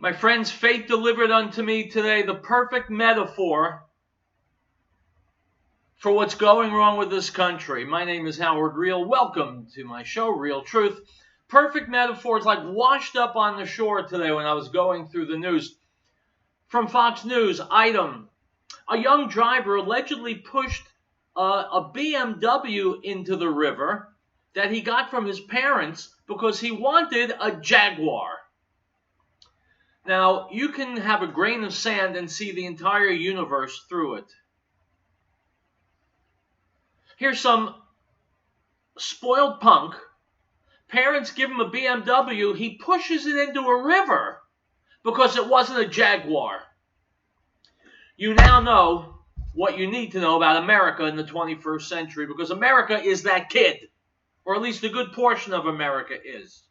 My friends, fate delivered unto me today the perfect metaphor for what's going wrong with this country. My name is Howard Real. Welcome to my show, Real Truth. Perfect metaphors like washed up on the shore today when I was going through the news. From Fox News, item, a young driver allegedly pushed a BMW into the river that he got from his parents because he wanted a Jaguar. Now, you can have a grain of sand and see the entire universe through it. Here's some spoiled punk. Parents give him a BMW. He pushes it into a river because it wasn't a Jaguar. You now know what you need to know about America in the 21st century, because America is that kid, or at least a good portion of America is.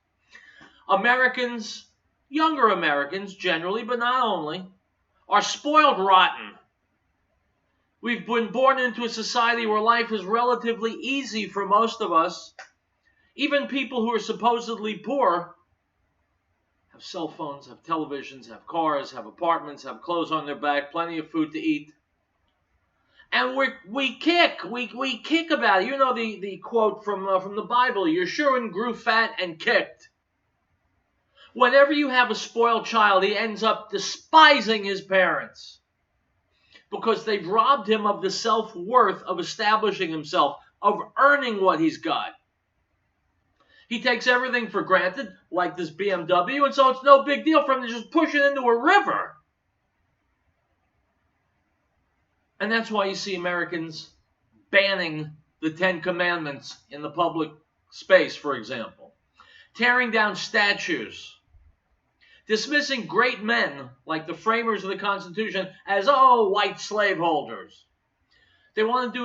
Americans, younger Americans generally, but not only, are spoiled rotten. We've been born into a society where life is relatively easy for most of us. Even people who are supposedly poor have cell phones, have televisions, have cars, have apartments, have clothes on their back, plenty of food to eat. And we kick about it. You know the quote from the Bible, Yeshua grew fat and kicked. Whenever you have a spoiled child, he ends up despising his parents because they've robbed him of the self-worth of establishing himself, of earning what he's got. He takes everything for granted, like this BMW, and so it's no big deal for him to just push it into a river. And that's why you see Americans banning the Ten Commandments in the public space, for example. Tearing down statues. Dismissing great men like the framers of the Constitution as, white slaveholders. They want to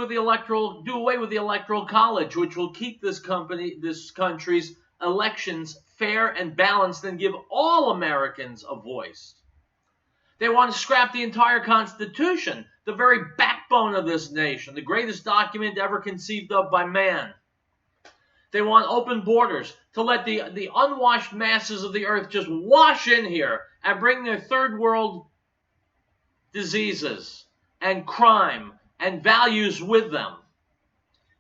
do away with the Electoral College, which will keep this country's elections fair and balanced and give all Americans a voice. They want to scrap the entire Constitution, the very backbone of this nation, the greatest document ever conceived of by man. They want open borders to let the unwashed masses of the earth just wash in here and bring their third world diseases and crime and values with them.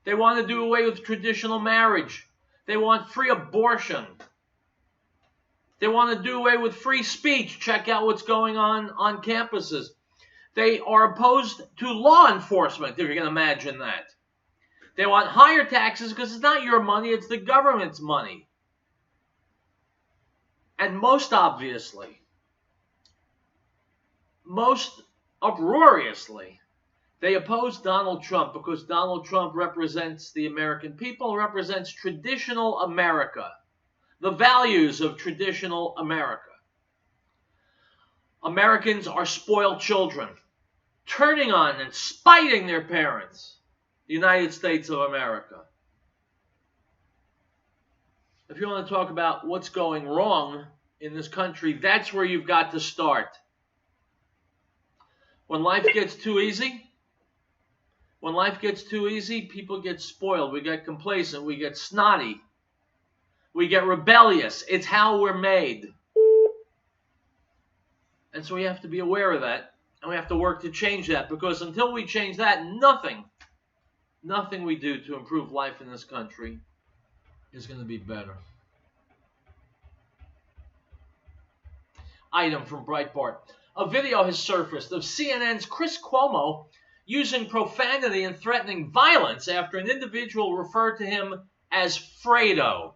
They want to do away with traditional marriage. They want free abortion. They want to do away with free speech. Check out what's going on campuses. They are opposed to law enforcement, if you can imagine that. They want higher taxes because it's not your money, it's the government's money. And most obviously, most uproariously, they oppose Donald Trump because Donald Trump represents the American people, represents traditional America, the values of traditional America. Americans are spoiled children, turning on and spiting their parents, the United States of America. If you want to talk about what's going wrong in this country, that's where you've got to start. When life gets too easy, people get spoiled. We get complacent. We get snotty. We get rebellious. It's how we're made. And so we have to be aware of that. And we have to work to change that. Because until we change that, nothing we do to improve life in this country is going to be better. Item from Breitbart. A video has surfaced of CNN's Chris Cuomo using profanity and threatening violence after an individual referred to him as Fredo.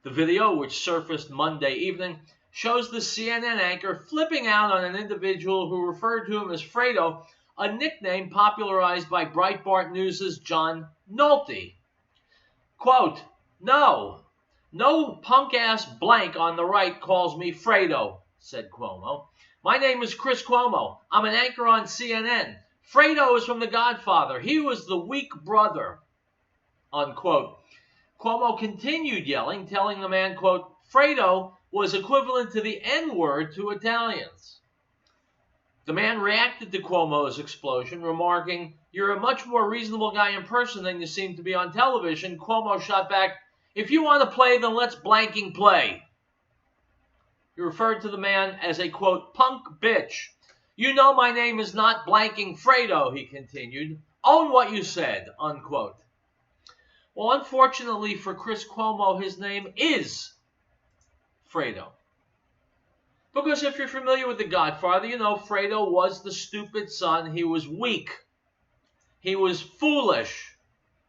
The video, which surfaced Monday evening, shows the CNN anchor flipping out on an individual who referred to him as Fredo, a nickname popularized by Breitbart News' John Nolte. Quote, No punk-ass blank on the right calls me Fredo, said Cuomo. My name is Chris Cuomo. I'm an anchor on CNN. Fredo is from The Godfather. He was the weak brother, unquote. Cuomo continued yelling, telling the man, quote, Fredo was equivalent to the N-word to Italians. The man reacted to Cuomo's explosion, remarking, You're a much more reasonable guy in person than you seem to be on television. Cuomo shot back, If you want to play, then let's blanking play. He referred to the man as a, quote, punk bitch. You know my name is not blanking Fredo, he continued. Own what you said, unquote. Well, unfortunately for Chris Cuomo, his name is Fredo. Because if you're familiar with The Godfather, you know Fredo was the stupid son. He was weak. He was foolish.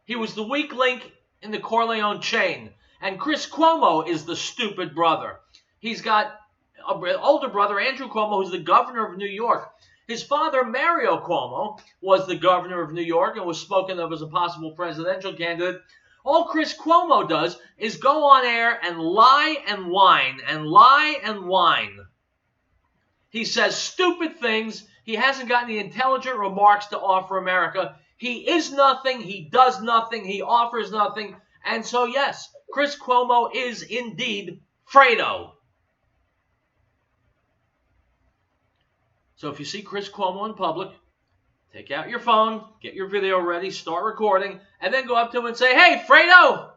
He was the weak link in the Corleone chain. And Chris Cuomo is the stupid brother. He's got an older brother, Andrew Cuomo, who's the governor of New York. His father, Mario Cuomo, was the governor of New York and was spoken of as a possible presidential candidate. All Chris Cuomo does is go on air and lie and whine and lie and whine. He says stupid things. He hasn't got any intelligent remarks to offer America. He is nothing. He does nothing. He offers nothing. And so, yes, Chris Cuomo is indeed Fredo. So if you see Chris Cuomo in public, take out your phone, get your video ready, start recording, and then go up to him and say, hey, Fredo!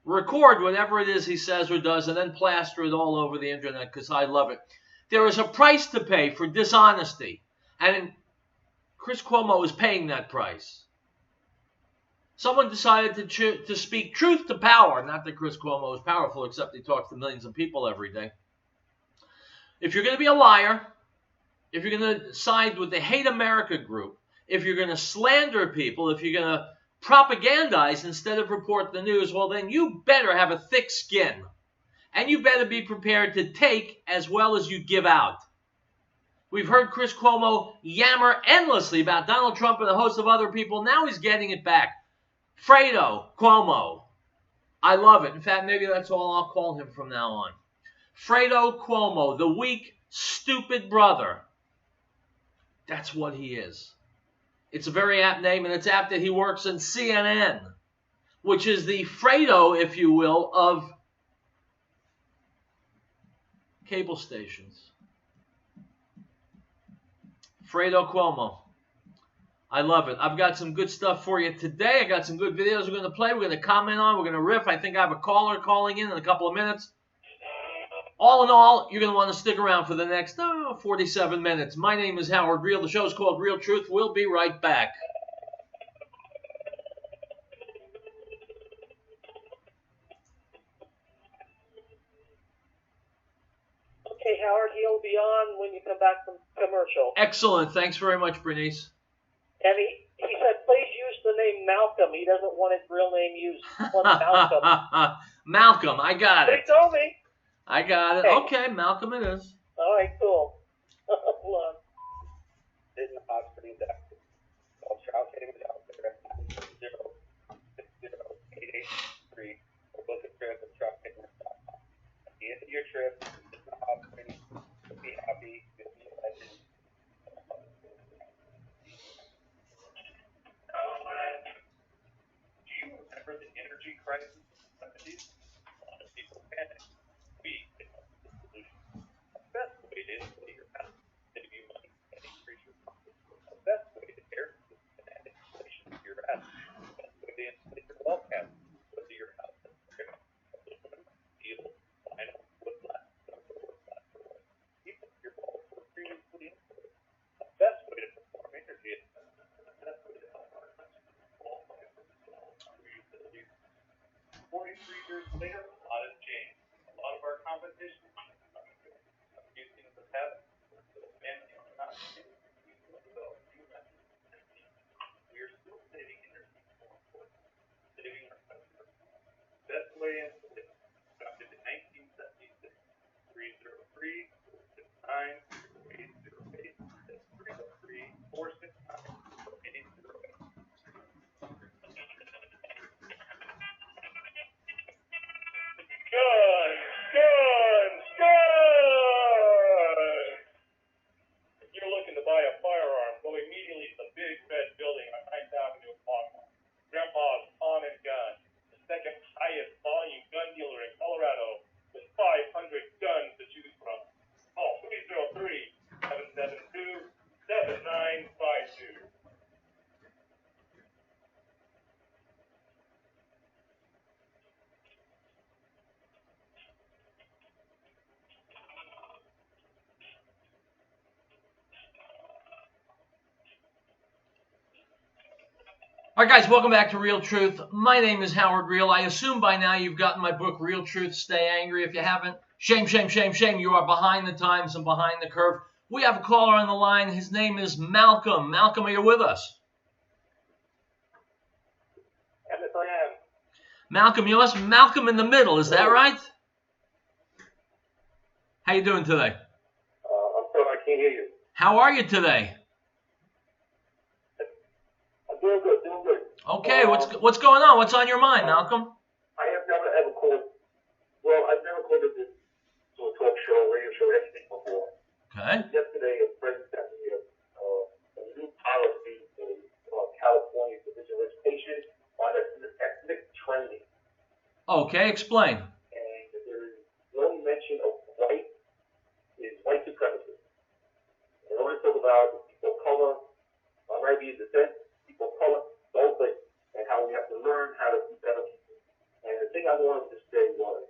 Record whatever it is he says or does, and then plaster it all over the internet, because I love it. There is a price to pay for dishonesty, and Chris Cuomo is paying that price. Someone decided to speak truth to power. Not that Chris Cuomo is powerful, except he talks to millions of people every day. If you're going to be a liar, if you're going to side with the Hate America group, if you're going to slander people, if you're going to propagandize instead of report the news, well, then you better have a thick skin. And you better be prepared to take as well as you give out. We've heard Chris Cuomo yammer endlessly about Donald Trump and a host of other people. Now he's getting it back. Fredo Cuomo. I love it. In fact, maybe that's all I'll call him from now on. Fredo Cuomo, the weak, stupid brother. That's what he is. It's a very apt name, and it's apt that he works in CNN, which is the Fredo, if you will, of cable stations. Fredo Cuomo. I love it. I've got some good stuff for you today. I got some good videos we're going to play. We're going to comment on. We're going to riff. I think I have a caller calling in a couple of minutes. All in all, you're going to want to stick around for the next 47 minutes. My name is Howard Real. The show is called Real Truth. We'll be right back. Okay, Howard, he'll be on when you come back from commercial. Excellent. Thanks very much, Bernice. And he said, please use the name Malcolm. He doesn't want his real name used. He wants Malcolm. Malcolm, I got it. He told me. I got it. Okay, Malcolm it is. All right, cool. Hold on. Didn't Oxford exactly. I'll try it out there. 060-883. Or book a trip and try it. At the end of your trip, you'll be happy. You'll be a legend. Do you remember the energy crisis in the 70s? A lot of people panicked. We came up with the solution. The best way to insulate your house, save you money, and increase your profits. The best way to air condition and insulation to your house. The best way to insulate your wall cabinets, whether your house is aluminum, steel, vinyl, wood glass, or glass or wood. Even if your walls were previously insulated. The best way to perform energy assessment. The best way to help our customers qualify for the utility. 43 years later, a lot has changed. A lot of our competition using the past, and not we are still saving energy more important. Saving our customers. Best way in adopted in 1976. 303-469-0808. That's 303-469-0808. Guns, guns, guns! All right, guys, welcome back to Real Truth. My name is Howard Real. I assume by now you've gotten my book, Real Truth, Stay Angry. If you haven't, shame, shame, shame, shame. You are behind the times and behind the curve. We have a caller on the line. His name is Malcolm. Malcolm, are you with us? Yes, I am. Malcolm, you're us. Malcolm in the middle. Is that right? How you doing today? I'm sorry, I can't hear you. How are you today? I'm doing good, doing good. Okay, what's going on? What's on your mind, Malcolm? I have never ever called, I've never called it to a talk show, radio show, anything before. Okay. Yesterday, a friend sent me a new policy in California for visual education on ethnic training. Okay, explain. And there is no mention of white supremacy. They only talk about people of color, Arabian descent, people of color, the whole thing, and how we have to learn how to be better people. And the thing I wanted to say was,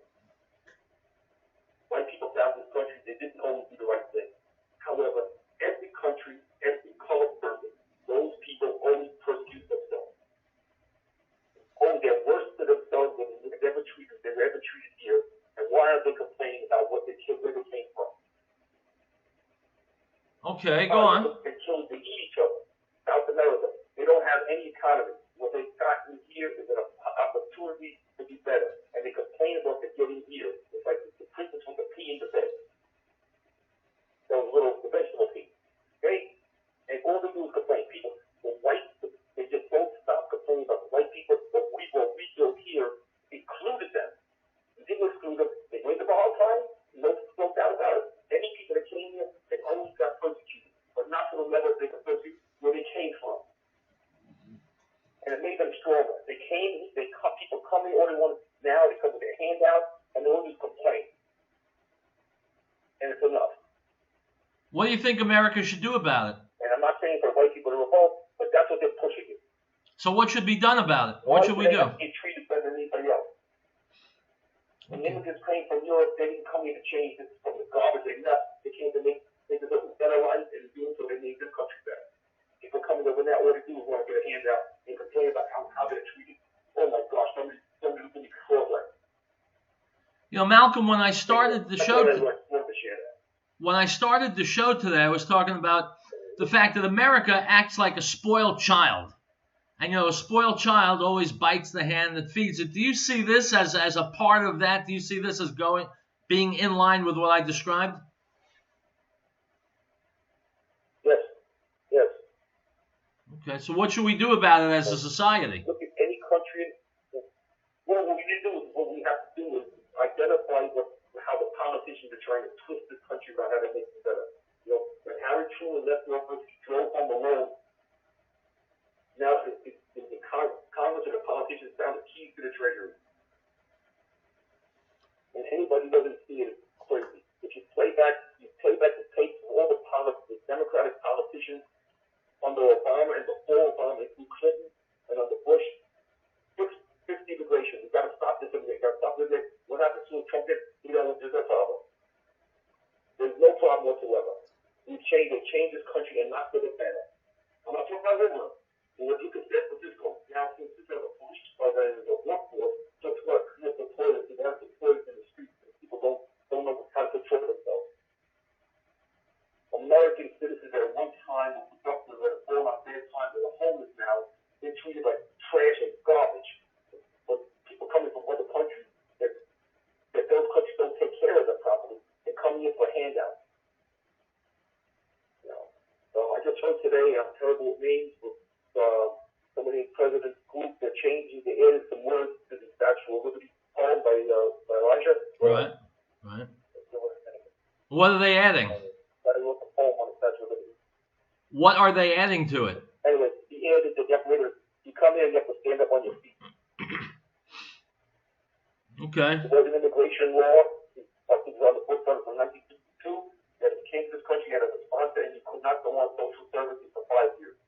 white people throughout this country, they didn't always do the right thing. However, every country, every colored person, those people always persecute themselves. Always get worse to themselves than they've ever treated here. And why are they complaining about where they came from? Okay, go on. They eat each other. South America, they don't have any economy. What they've gotten here is an opportunity to be better. And they complain about the getting here. It's like the princess with the pea in the bed. The vegetable pea. Okay? And all they do is complain. People, the white, they just don't stop complaining about the white people. What we built here included them. We didn't exclude them. They went through a hard time. No doubt about it. Any people that came here, they always got persecuted. But not to the level they got persecuted where they came from. And it made them stronger. People come in, all they want now, they come with their hand out, and they always complain. And it's enough. What do you think America should do about it? And I'm not saying for white people to revolt, but that's what they're pushing it. So what should be done about it? What should we do? They have to get treated better than anybody else. When immigrants came from Europe, they didn't come here to change this from the garbage they left. They came to make a better life, and doing so they made this country better. People coming over now, all they do is want to get a handout and complain about how they're treated. Oh my gosh, somebody give me cross like. You know, Malcolm, when I started the show, today, I was talking about the fact that America acts like a spoiled child. And, you know, a spoiled child always bites the hand that feeds it. Do you see this as a part of that? Do you see this as being in line with what I described? Yes. Okay, so what should we do about it as a society? Look at any country. Well, what we need to do is, what we have to do is identify how the politicians are trying to twist this country about how to make it better. You know, when Harry Truman left office, he drove on the road. Now the Congress and the politicians found the keys to the Treasury. And anybody doesn't see it, it's crazy. If you play back the tapes of all the Democratic politicians under Obama and before Obama, including Clinton and under Bush, fix immigration. We've got to stop this immigration. We've got to stop this. What happens to a Trump? There's no problem. There's no problem whatsoever. They've changed this country and not for the better. I'm not talking about everyone. But when you look at San Francisco, now since this has a police department and a workforce, just what create the toilets, they have the toilets in the streets, and people don't know how to control themselves. American citizens at one time were productive at a form of their time, but are homeless now. They're treated like trash and garbage. But people coming from other countries, that those countries don't take care of them properly, they come here for handouts. You know. So I just heard today terrible names with some of the president's group. They're changing, they added some words to the Statue of Liberty poem by Elijah. Right. What are they adding? That he wrote the poem on the Statue of Liberty. What are they adding to it? Anyway, he added that you come here and you have to stand up on your feet. Okay. There was an immigration law, I think it was on the books from 1952, that if you came to this country, you had a sponsor and you could not go on social services for 5 years.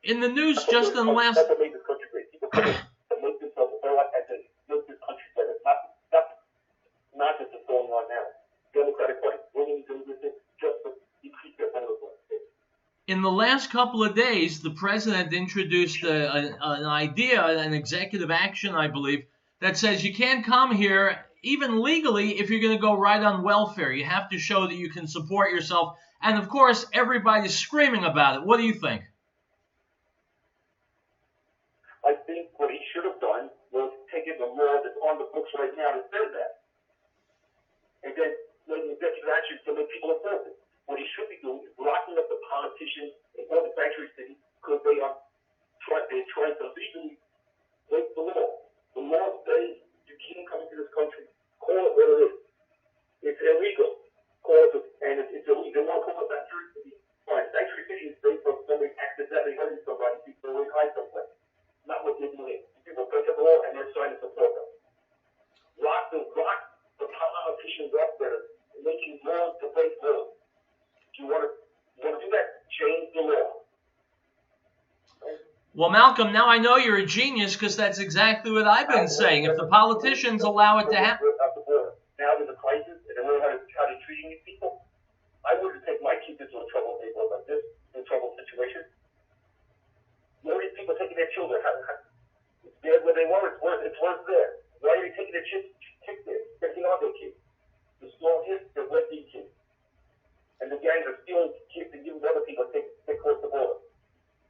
In the news just in the last. That's what made this country great. People come to make themselves a better life and to make this country better. Not just what's going on now. Democratic Party, we're going to do this just to decrease their voter vote. in the last couple of days, the president introduced an idea, an executive action, I believe, that says you can't come here, even legally, if you're going to go right on welfare. You have to show that you can support yourself. And of course, everybody's screaming about it. What do you think? I think what he should have done was taken the law that's on the books right now that says that, and then made an executive action to make people afford it. What he should be doing is locking up the politicians in all the sanctuary cities because they're trying to legally break the law. The law says you can't come into this country. Call it what it is. It's illegal. Call it, and it's illegal. They want to call it sanctuary city. Fine, sanctuary city is based on somebody accidentally hurting somebody before they hide someplace. Not what they're doing. People break the law and they're trying to support them. Lock the politicians up that are making laws to break laws. You want to do that? Change the law. Right? Well, Malcolm, now I know you're a genius because that's exactly what I've been saying. If the politicians allow it to happen. Now there's a crisis and they know how they're treating these people. I wouldn't take my kids into a trouble neighborhood like this, in a trouble situation. Where are these people taking their children? It's there where they were. It's worse there. Why are they taking their kids there? Taking all their kids. The small kids, they're wealthy kids. And the gangs are stealing kids and giving other people to take across the border.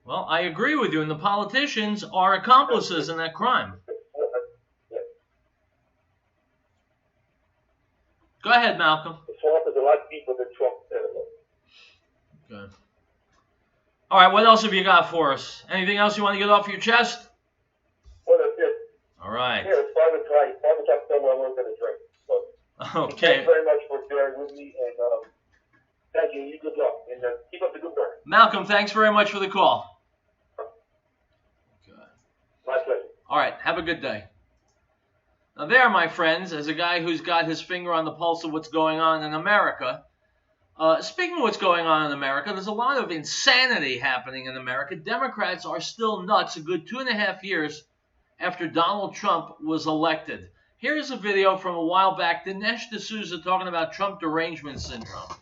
Well, I agree with you, and the politicians are accomplices in that crime. Go ahead, Malcolm. The swamp is a lot deeper than Trump said it was. Good. All right, what else have you got for us? Anything else you want to get off your chest? Well, that's it. All right. Yeah, it's 5 o'clock. 5 o'clock somewhere I'm going to drink. So, Okay. thank you very much for bearing with me, and thank you. You good luck, and keep up the good work. Malcolm, thanks very much for the call. Good. My pleasure. All right, have a good day. Now there, my friends, as a guy who's got his finger on the pulse of what's going on in America, speaking of what's going on in America, there's a lot of insanity happening in America. Democrats are still nuts a good 2.5 years after Donald Trump was elected. Here's a video from a while back, Dinesh D'Souza talking about Trump derangement syndrome.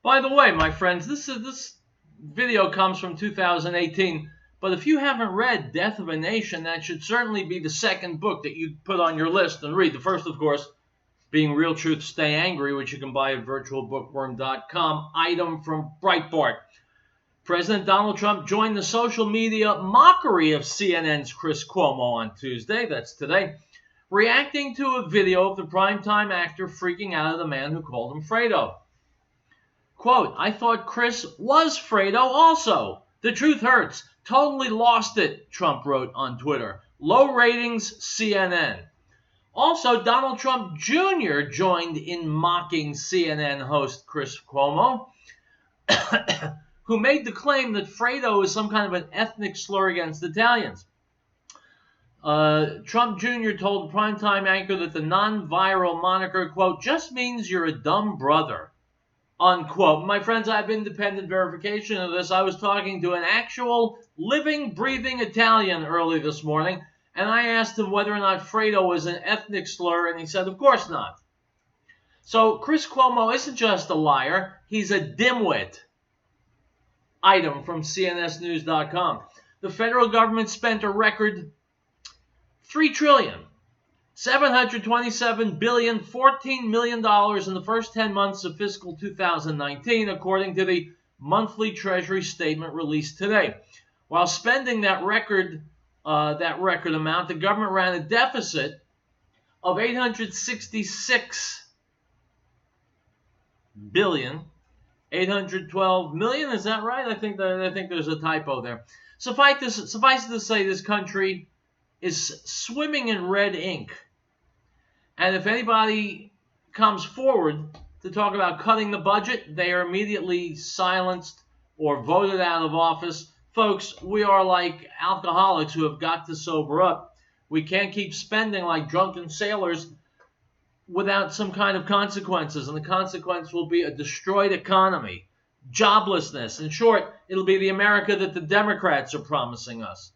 By the way, my friends, this video comes from 2018. But if you haven't read Death of a Nation, that should certainly be the second book that you put on your list and read. The first, of course, being Real Truth, Stay Angry, which you can buy at virtualbookworm.com. Item from Breitbart. President Donald Trump joined the social media mockery of CNN's Chris Cuomo on Tuesday, that's today, reacting to a video of the primetime actor freaking out at the man who called him Fredo. Quote, I thought Chris was Fredo also. The truth hurts. Totally lost it, Trump wrote on Twitter. Low ratings, CNN. Also, Donald Trump Jr. joined in mocking CNN host Chris Cuomo, who made the claim that Fredo is some kind of an ethnic slur against Italians. Trump Jr. told the primetime anchor that the non-viral moniker, quote, just means you're a dumb brother, unquote. My friends, I have independent verification of this. I was talking to an actual living, breathing Italian early this morning, and I asked him whether or not Fredo was an ethnic slur, and he said, of course not. So Chris Cuomo isn't just a liar, he's a dimwit. Item from CNSnews.com. The federal government spent a record $3,727,000,000,000, $14 million in the first 10 months of fiscal 2019, according to the monthly Treasury statement released today. While spending that record amount, the government ran a deficit of $866 billion. 812 million, is that right? I think there's a typo there. Suffice to say, this country is swimming in red ink. And if anybody comes forward to talk about cutting the budget, they are immediately silenced or voted out of office. Folks, we are like alcoholics who have got to sober up. We can't keep spending like drunken sailors without some kind of consequences, and the consequence will be a destroyed economy, joblessness. In short, it'll be the America that the Democrats are promising us.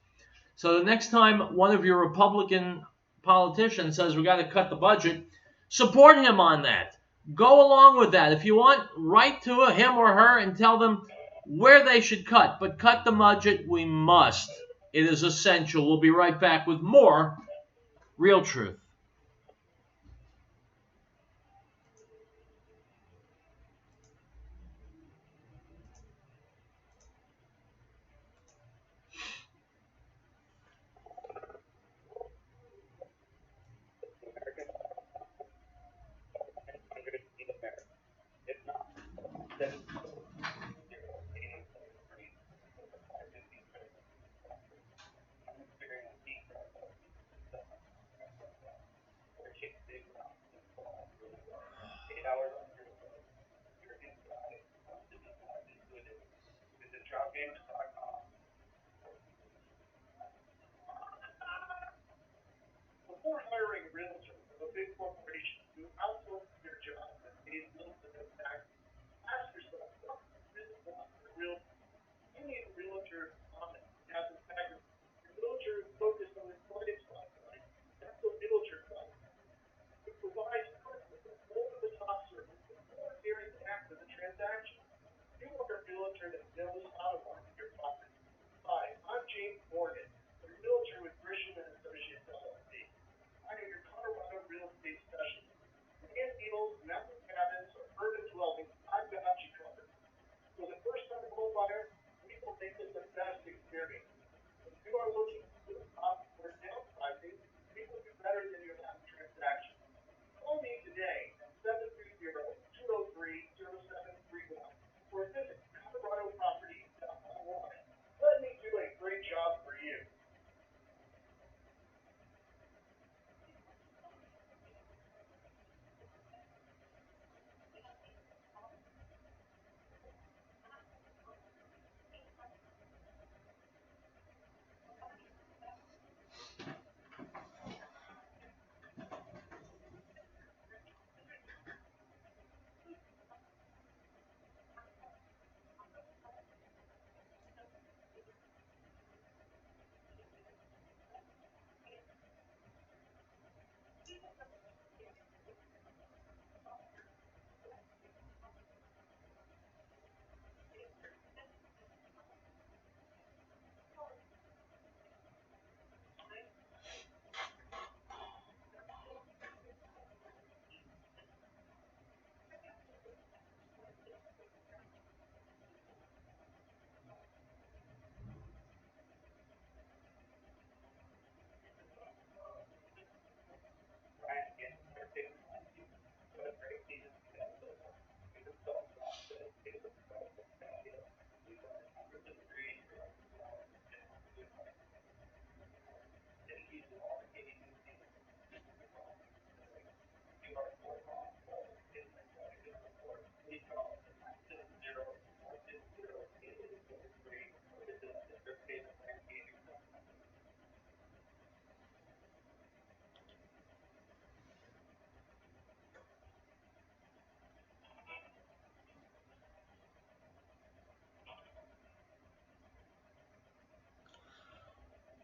So the next time one of your Republican politicians says we got to cut the budget, support him on that. Go along with that. If you want, write to him or her and tell them where they should cut. But cut the budget, we must. It is essential. We'll be right back with more Real Truth. Before hiring a realtor from a big corporation who outsources their job and pays little to no tax, ask yourself, what do you really want in a realtor? You need a realtor honest, has integrity. A realtor is focused on the client's life. That's what realtor does. It provides customers with over-the-top service before hearing the act of the transaction. You want a realtor that knows how to market your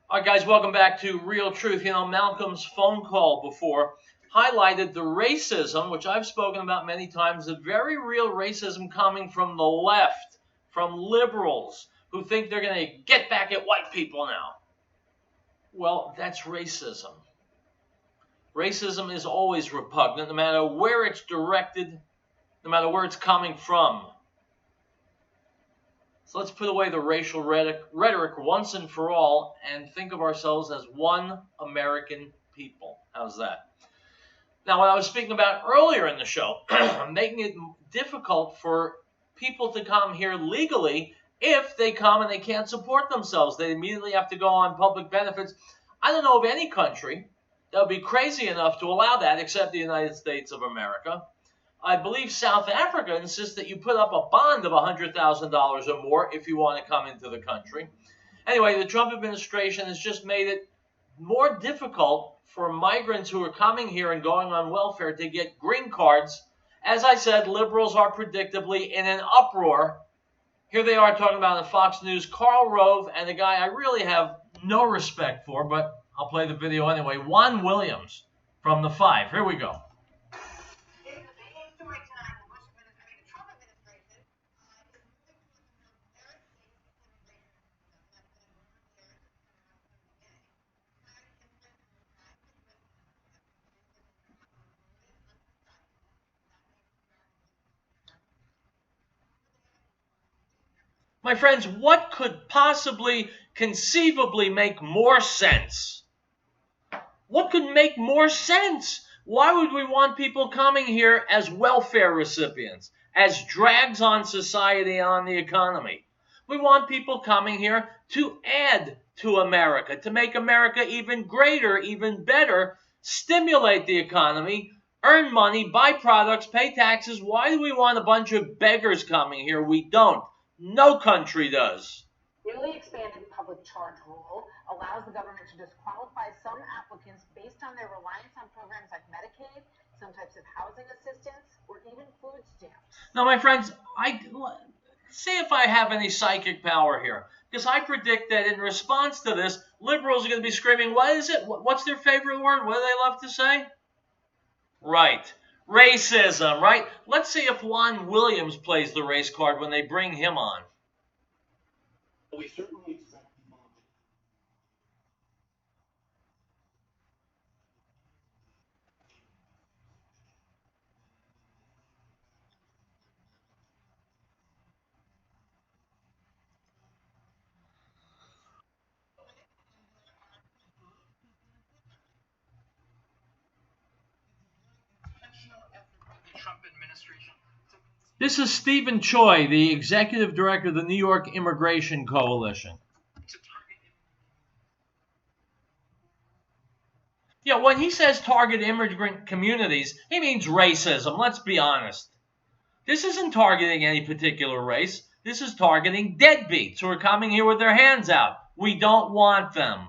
All right, guys, welcome back to Real Truth. You know, Malcolm's phone call before highlighted the racism, which I've spoken about many times, the very real racism coming from the left, from liberals who think they're going to get back at white people now. Well, that's racism. Racism is always repugnant, no matter where it's directed, no matter where it's coming from. So let's put away the racial rhetoric once and for all and think of ourselves as one American people. How's that? Now, what I was speaking about earlier in the show, making it difficult for people to come here legally if they come and they can't support themselves. They immediately have to go on public benefits. I don't know of any country that would be crazy enough to allow that except the United States of America. I believe South Africa insists that you put up a bond of $100,000 or more if you want to come into the country. Anyway, the Trump administration has just made it more difficult for migrants who are coming here and going on welfare to get green cards. As I said, liberals are predictably in an uproar. Here they are talking about on Fox News, Karl Rove and a guy I really have no respect for, but I'll play the video anyway, Juan Williams from The Five. Here we go. My friends, what could possibly, conceivably make more sense? What could make more sense? Why would we want people coming here as welfare recipients, as drags on society and on the economy? We want people coming here to add to America, to make America even greater, even better, stimulate the economy, earn money, buy products, pay taxes. Why do we want a bunch of beggars coming here? We don't. No country does. Newly expanded public charge rule allows the government to disqualify some applicants based on their reliance on programs like Medicaid, some types of housing assistance, or even food stamps. Now, my friends, see if I have any psychic power here, because I predict that in response to this, liberals are going to be screaming, what is it? What's their favorite word? What do they love to say? Right. Racism, right? Let's see if Juan Williams plays the race card when they bring him on. We certainly expect This is Stephen Choi, the executive director of the New York Immigration Coalition. Yeah, when he says target immigrant communities, he means racism. Let's be honest. This isn't targeting any particular race. This is targeting deadbeats who are coming here with their hands out. We don't want them.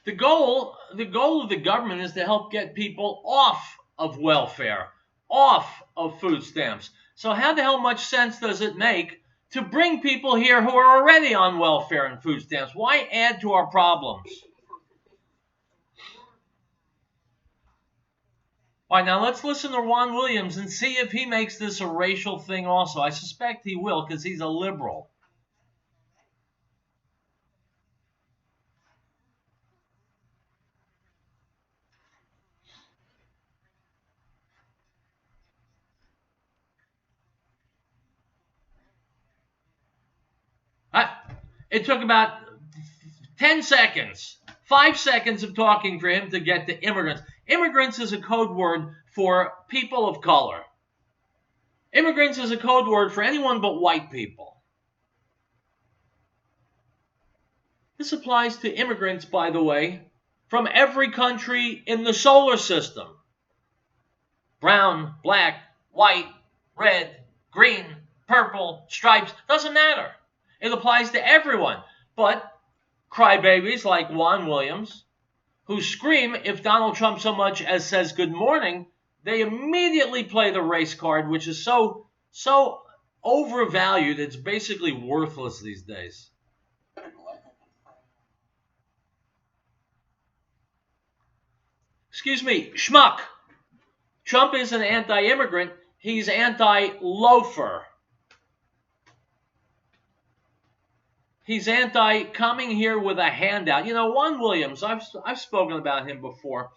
The goal of the government is to help get people off of welfare, off of food stamps. So how the hell much sense does it make to bring people here who are already on welfare and food stamps. Why add to our problems? All right, now let's listen to Juan Williams and see if he makes this a racial thing also. I suspect he will because he's a liberal. It took about 10 seconds, 5 seconds of talking for him to get to immigrants. Immigrants is a code word for people of color. Immigrants is a code word for anyone but white people. This applies to immigrants, by the way, from every country in the solar system. Brown, black, white, red, green, purple, stripes, doesn't matter. It applies to everyone. But crybabies like Juan Williams, who scream if Donald Trump so much as says good morning, they immediately play the race card, which is so overvalued, it's basically worthless these days. Excuse me, schmuck. Trump isn't anti-immigrant, he's anti-loafer. He's anti-coming here with a handout. You know, Juan Williams, I've spoken about him before.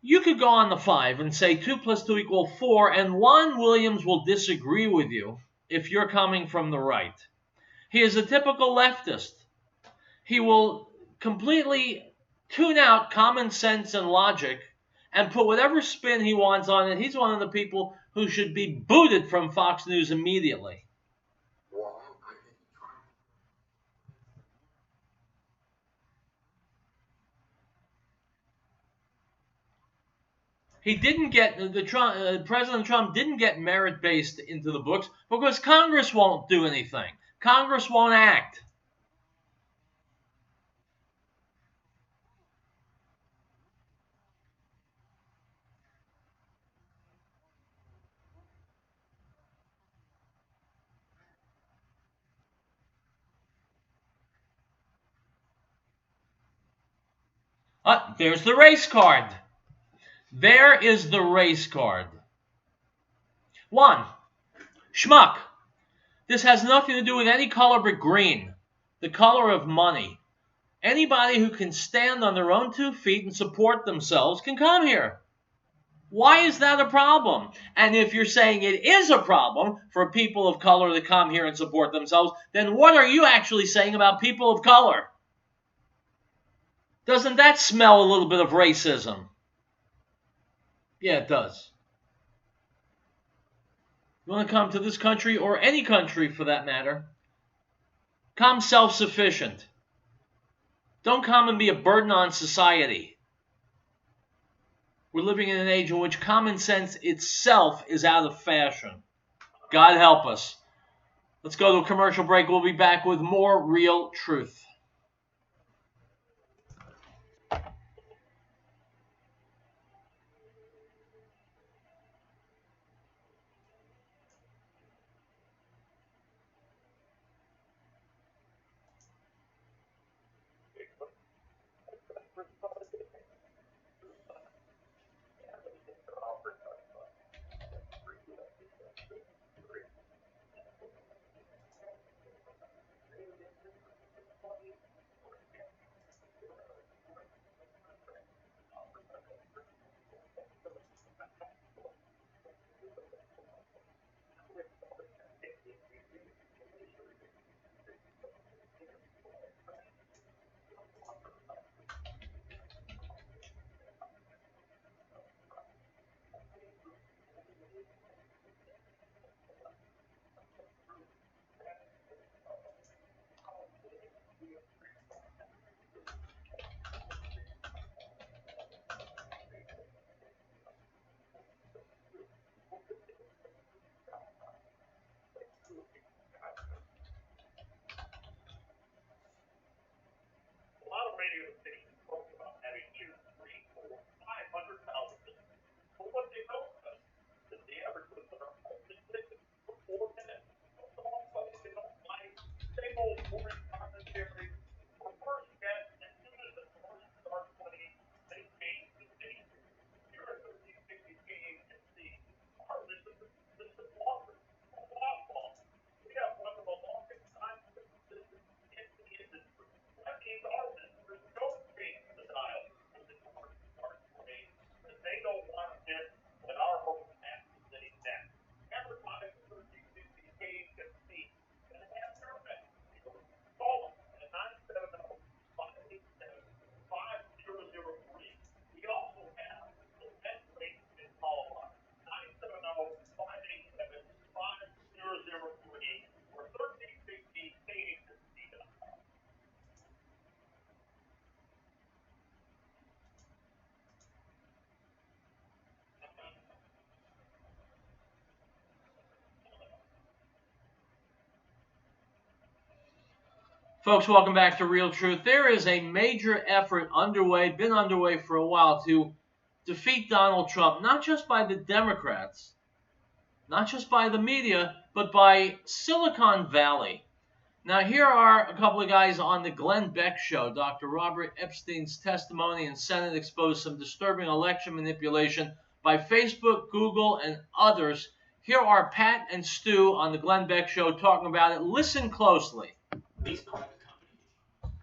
You could go on the 5 and say 2 + 2 = 4, and Juan Williams will disagree with you if you're coming from the right. He is a typical leftist. He will completely tune out common sense and logic and put whatever spin he wants on it. He's one of the people who should be booted from Fox News immediately. He didn't get President Trump didn't get merit-based into the books because Congress won't do anything. Congress won't act. There's the race card. There is the race card. 1. Schmuck. This has nothing to do with any color but green, the color of money. Anybody who can stand on their own 2 feet and support themselves can come here. Why is that a problem? And if you're saying it is a problem for people of color to come here and support themselves, then what are you actually saying about people of color? Doesn't that smell a little bit of racism? Yeah, it does. You want to come to this country, or any country for that matter, come self-sufficient. Don't come and be a burden on society. We're living in an age in which common sense itself is out of fashion. God help us. Let's go to a commercial break. We'll be back with more Real Truth. Folks, welcome back to Real Truth. There is a major effort underway, been underway for a while, to defeat Donald Trump, not just by the Democrats, not just by the media, but by Silicon Valley. Now, here are a couple of guys on the Glenn Beck show. Dr. Robert Epstein's testimony in Senate exposed some disturbing election manipulation by Facebook, Google, and others. Here are Pat and Stu on the Glenn Beck show talking about it. Listen closely. These private companies can move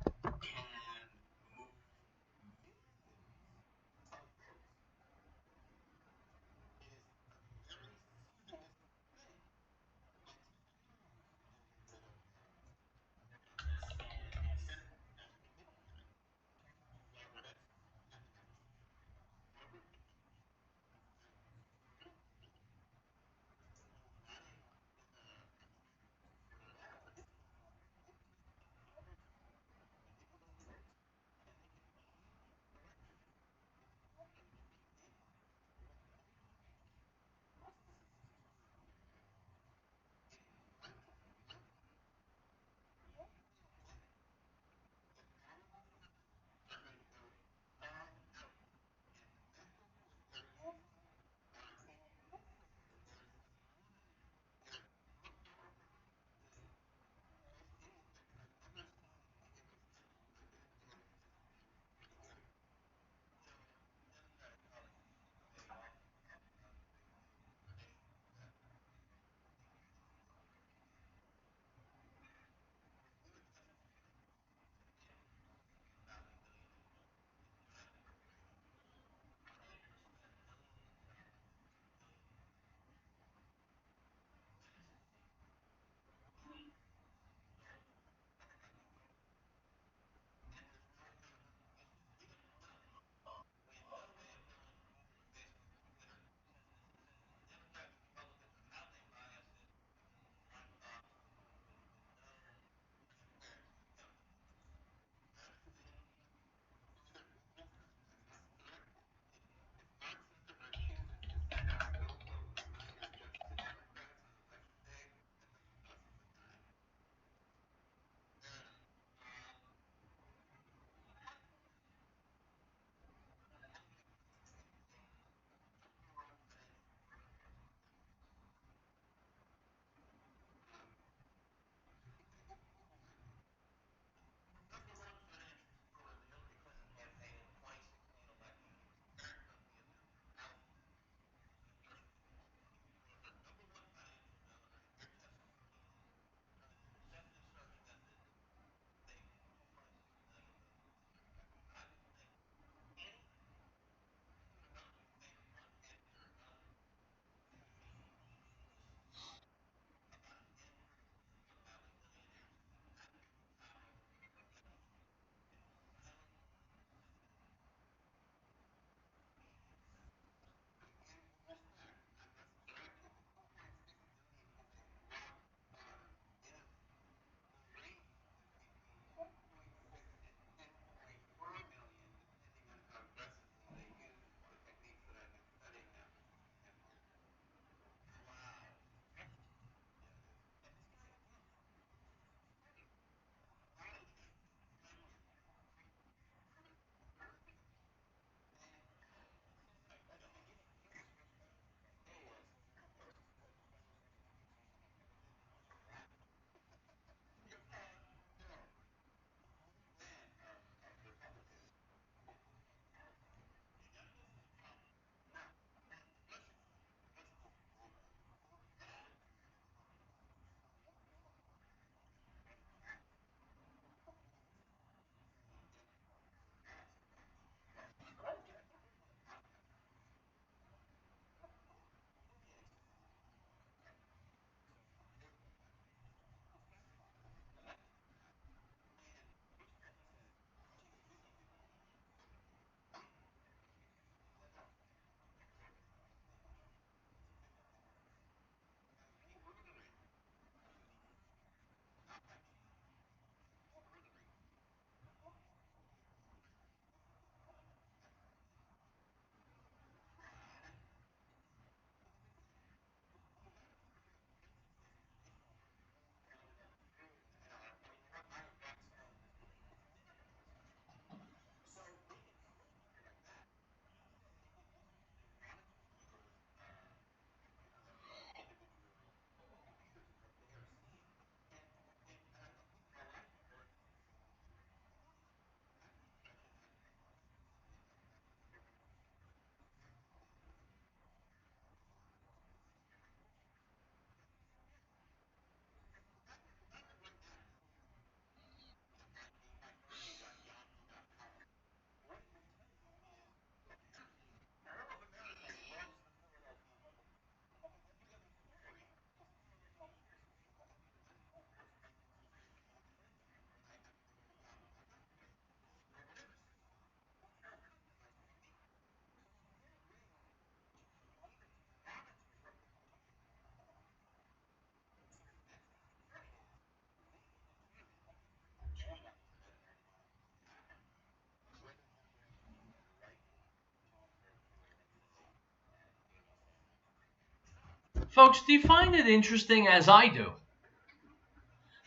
Folks, do you find it interesting, as I do,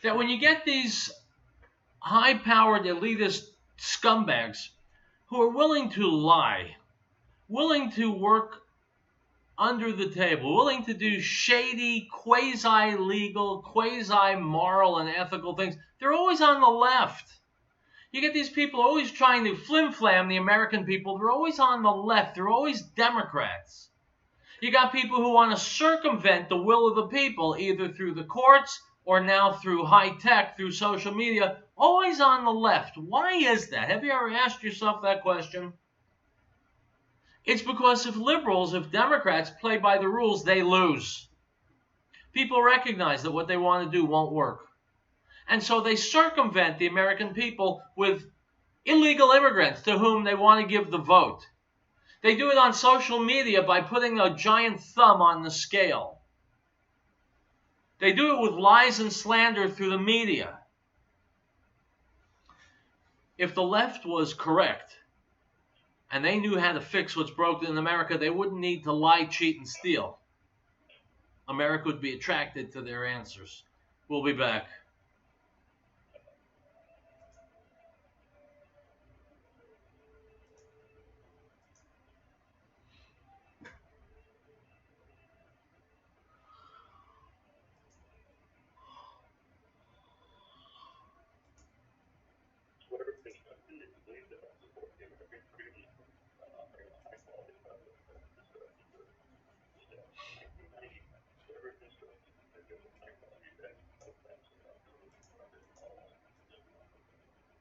that when you get these high-powered elitist scumbags who are willing to lie, willing to work under the table, willing to do shady, quasi-legal, quasi-moral and ethical things, they're always on the left. You get these people always trying to flim-flam the American people. They're always on the left. They're always Democrats. You got people who want to circumvent the will of the people, either through the courts or now through high tech, through social media, always on the left. Why is that? Have you ever asked yourself that question? It's because if Democrats play by the rules, they lose. People recognize that what they want to do won't work. And so they circumvent the American people with illegal immigrants to whom they want to give the vote. They do it on social media by putting a giant thumb on the scale. They do it with lies and slander through the media. If the left was correct, and they knew how to fix what's broken in America, they wouldn't need to lie, cheat, and steal. America would be attracted to their answers. We'll be back. Whatever constructed is believed that will support the American freedom, offering a high quality public service to 1990, whatever constructed that gives a high quality bed, programs and opportunities for all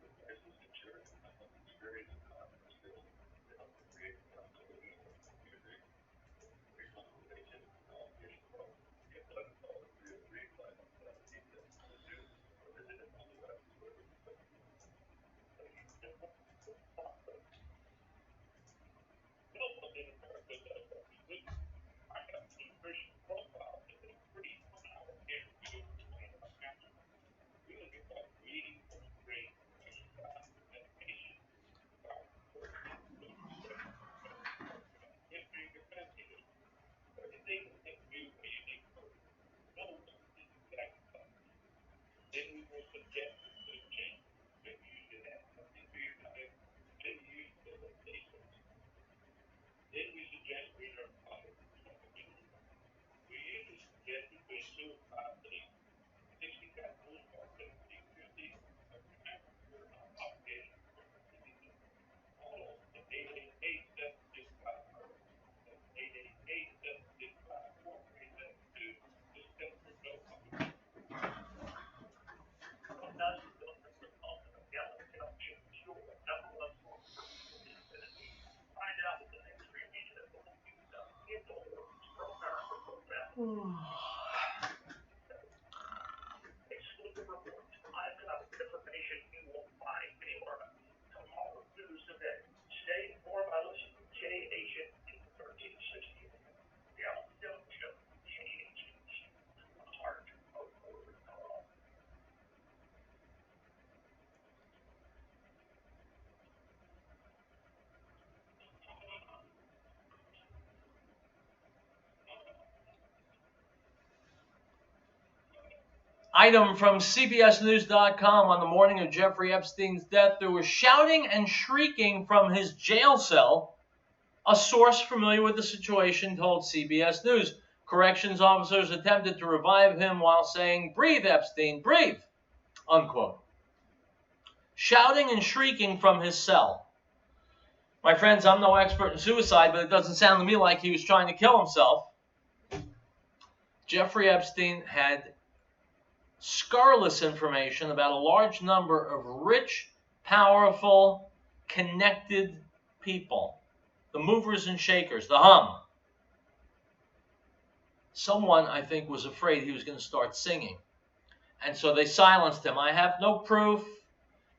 with licensed insurance and experience and confidence skills to help create constellation of community, reconciliation, knowledge, growth, get done all the 303 by details to do or visit it on the web. Then we will suggest to change. Maybe you should add something to your diet. Maybe you should build a station. Then we suggest we are products. We usually suggest between 2 and 5 days. 60 capsules or 50 every time we're not obligated for all the 888-765. That's 888-765-4372. Discuss for no obligation. Sometimes you don't have to call them a gallon help you ensure a number of sources find out what the next review that will be done in the works from America program. Exclusive reports, live enough information you won't find anywhere else. Tomorrow news today. Stay informed by listening to J-Nation in 1360. The Alpha Show, J-Nation, the heart of Puerto Rico. Item from CBSNews.com on the morning of Jeffrey Epstein's death. There was shouting and shrieking from his jail cell. A source familiar with the situation told CBS News. Corrections officers attempted to revive him while saying, "Breathe, Epstein, breathe," unquote. Shouting and shrieking from his cell. My friends, I'm no expert in suicide, but it doesn't sound to me like he was trying to kill himself. Jeffrey Epstein had scurrilous information about a large number of rich, powerful, connected people. The movers and shakers, the hum. Someone, I think, was afraid he was going to start singing. And so they silenced him. I have no proof,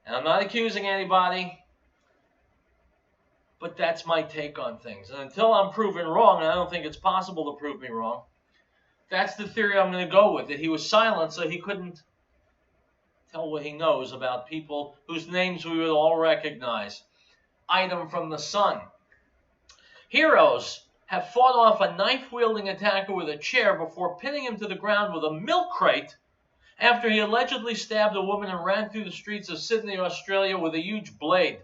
and I'm not accusing anybody, but that's my take on things. And until I'm proven wrong, and I don't think it's possible to prove me wrong, that's the theory I'm going to go with, that he was silent so he couldn't tell what he knows about people whose names we would all recognize. Item from The Sun. Heroes have fought off a knife-wielding attacker with a chair before pinning him to the ground with a milk crate after he allegedly stabbed a woman and ran through the streets of Sydney, Australia with a huge blade.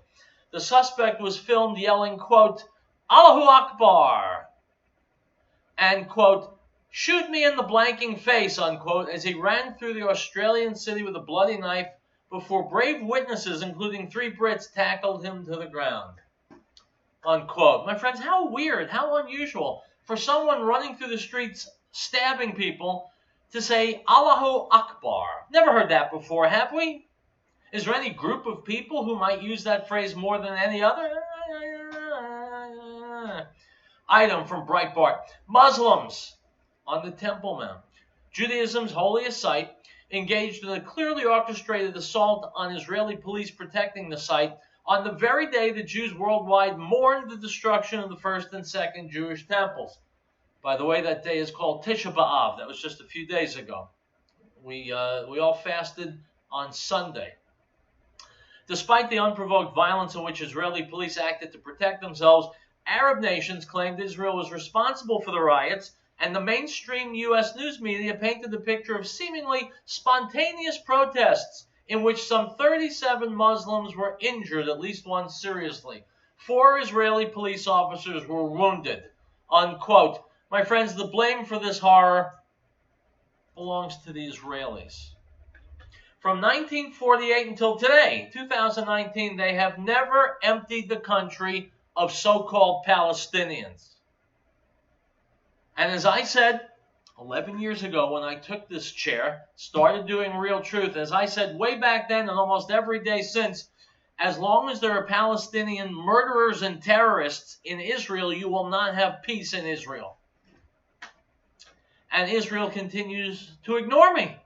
The suspect was filmed yelling, quote, "Allahu Akbar," and, quote, "shoot me in the blanking face," unquote, as he ran through the Australian city with a bloody knife before brave witnesses, including 3 Brits, tackled him to the ground, unquote. My friends, how weird, how unusual for someone running through the streets stabbing people to say Allahu Akbar. Never heard that before, have we? Is there any group of people who might use that phrase more than any other? Item from Breitbart. Muslims on the Temple Mount, Judaism's holiest site, engaged in a clearly orchestrated assault on Israeli police protecting the site on the very day that Jews worldwide mourned the destruction of the first and second Jewish temples. By the way, that day is called Tisha B'Av. That was just a few days ago. We all fasted on Sunday. Despite the unprovoked violence in which Israeli police acted to protect themselves, Arab nations claimed Israel was responsible for the riots, and the mainstream U.S. news media painted a picture of seemingly spontaneous protests in which some 37 Muslims were injured, at least one seriously. 4 Israeli police officers were wounded, unquote. My friends, the blame for this horror belongs to the Israelis. From 1948 until today, 2019, they have never emptied the country of so-called Palestinians. And as I said 11 years ago when I took this chair, started doing Real Truth, as I said way back then and almost every day since, as long as there are Palestinian murderers and terrorists in Israel, you will not have peace in Israel. And Israel continues to ignore me.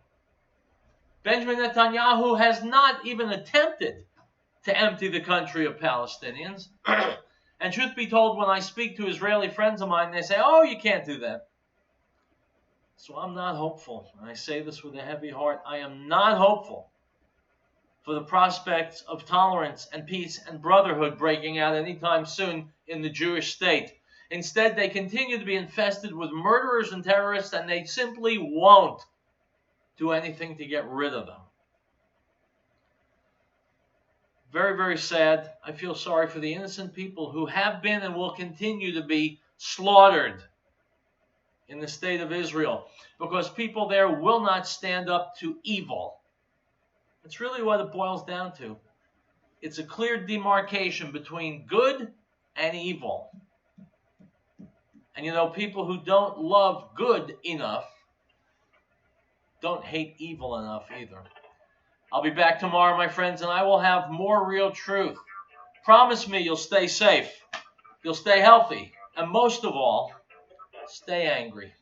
Benjamin Netanyahu has not even attempted to empty the country of Palestinians. And truth be told, when I speak to Israeli friends of mine, they say, "Oh, you can't do that." So I'm not hopeful. And I say this with a heavy heart. I am not hopeful for the prospects of tolerance and peace and brotherhood breaking out anytime soon in the Jewish state. Instead, they continue to be infested with murderers and terrorists, and they simply won't do anything to get rid of them. Very, very sad. I feel sorry for the innocent people who have been and will continue to be slaughtered in the state of Israel, because people there will not stand up to evil. That's really what it boils down to. It's a clear demarcation between good and evil. And you know, people who don't love good enough don't hate evil enough either. I'll be back tomorrow, my friends, and I will have more Real Truth. Promise me you'll stay safe, you'll stay healthy, and most of all, stay angry.